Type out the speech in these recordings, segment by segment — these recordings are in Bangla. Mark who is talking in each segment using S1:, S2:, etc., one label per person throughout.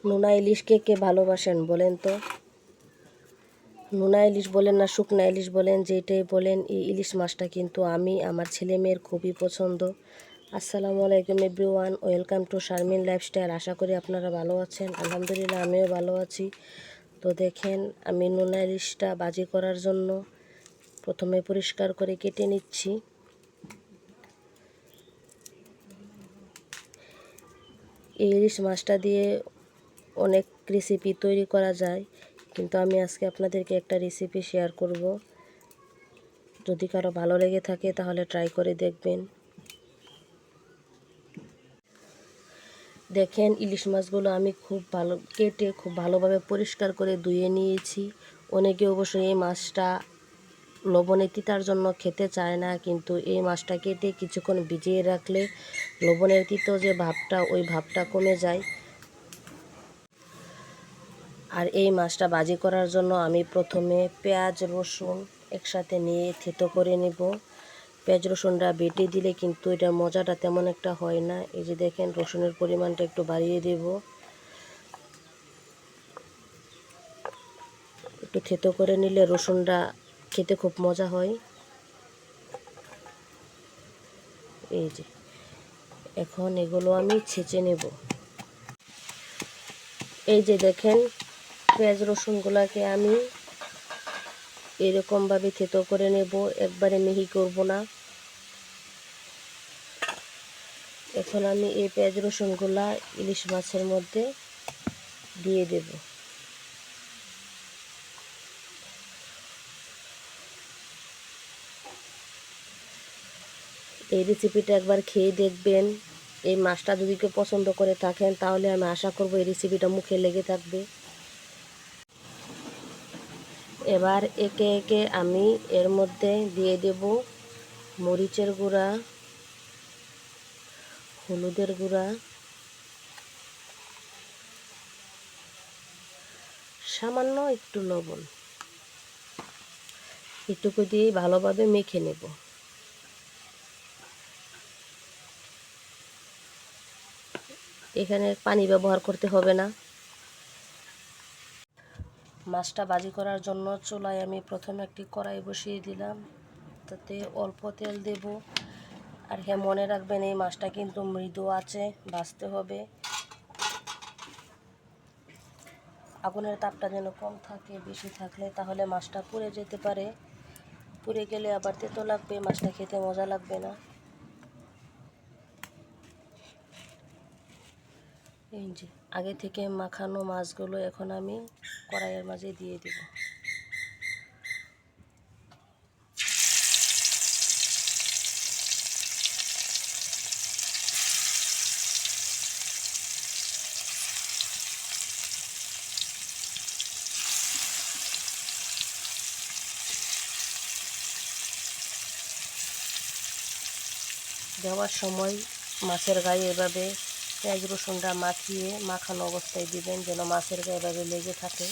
S1: নোনা ইলিশ কে কে ভালোবাসেন বলেন তো? নোনা ইলিশ বলেন না শুকনা ইলিশ বলেন, যেটাই বলেন, এই ইলিশ মাছটা কিন্তু আমি আমার ছেলে মেয়ের খুবই পছন্দ। আসসালামু আলাইকুম everyone, welcome to Sharmin lifestyle. আশা করি আপনারা ভালো আছেন। আলহামদুলিল্লাহ আমিও ভালো আছি। তো দেখেন, আমি নোনা ইলিশটা ভাজি করার জন্য প্রথমে পরিষ্কার করে কেটে নিচ্ছি। এই ইলিশ মাছটা দিয়ে অনেক রেসিপি তৈরি করা যায়, কিন্তু আমি আজকে আপনাদেরকে একটা রেসিপি শেয়ার করব। যদি কারো ভালো লেগে থাকে তাহলে ট্রাই করে দেখবেন। দেখেন, ইলিশ মাছগুলো আমি খুব ভালোভাবে পরিষ্কার করে ধুয়ে নিয়েছি। অনেকে অবশ্যই এই মাছটা লবণে তিতার জন্য খেতে চায় না, কিন্তু এই মাছটা কেটে কিছুক্ষণ ভিজিয়ে রাখলে লবণের তিতো যে ভাবটা, ওই ভাবটা কমে যায়। আর এই মাছটা ভাজি করার জন্য আমি প্রথমে পেঁয়াজ রসুন একসাথে নিয়ে থেতো করে নেব। পেঁয়াজ রসুনটা বেটে দিলে কিন্তু এটার মজাটা তেমন একটা হয় না। এই যে দেখেন, রসুনের পরিমাণটা একটু বাড়িয়ে দেব। একটু থেতো করে নিলে রসুনটা খেতে খুব মজা হয়। এই যে এখন এগুলো আমি ছেঁচে নেব। এই যে দেখেন, পেঁয়াজ রসুনগুলোকে আমি এরকমভাবে থেতো করে নেব, একবারে মিহি করব না। এখন আমি এই পেঁয়াজ রসুনগুলা ইলিশ মাছের মধ্যে দিয়ে দেব। এই রেসিপিটা একবার খেয়ে দেখবেন। এই মাছটা যদি কেউ পছন্দ করে থাকেন তাহলে আমি আশা করব এই রেসিপিটা মুখে লেগে থাকবে। এবার একে একে আমি এর মধ্যে দিয়ে দেব মরিচের গুঁড়া, হলুদের গুঁড়া, সামান্য একটু লবণ। এটুকু দিয়ে ভালোভাবে মেখে নেব। এখানে পানি ব্যবহার করতে হবে না। মাছটা ভাজি করার জন্য চুলায় আমি প্রথমে একটি কড়াই বসিয়ে দিলাম, তাতে অল্প তেল দেব। আর হ্যাঁ, মনে রাখবেন এই মাছটা কিন্তু মৃদু আছে ভাজতে হবে। আগুনের তাপটা যেন কম থাকে, বেশি থাকলে তাহলে মাছটা পুড়ে যেতে পারে। পুড়ে গেলে আবার তেতো লাগবে, মাছটা খেতে মজা লাগবে না। এই যে আগে থেকে মাখানো মাছগুলো এখন আমি কড়াইয়ের মাঝে দিয়ে দেব। দেওয়ার সময় মাছের গায়ে এভাবে পেঁয়াজ রসুনটা মাখিয়ে মাখানো অবস্থায় দিবেন, যেন মাছের গায়ে এভাবে লেগে থাকে।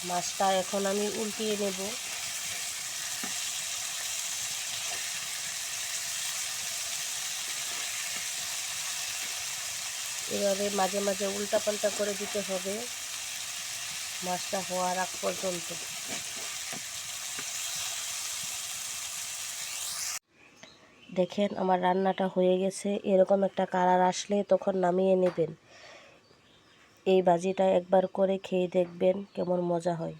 S1: মাছটা এখন আমি উল্টিয়ে নেব। এভাবে মাঝে মাঝে উল্টাপাল্টা করে দিতে হবে মাছটা হওয়ার আগ পর্যন্ত। দেখেন, আমার রান্নাটা হয়ে গেছে। এরকম একটা কালার আসলে তখন নামিয়ে নেবেন। এই ভাজিটা একবার করে খেয়ে দেখবেন কেমন মজা হয়।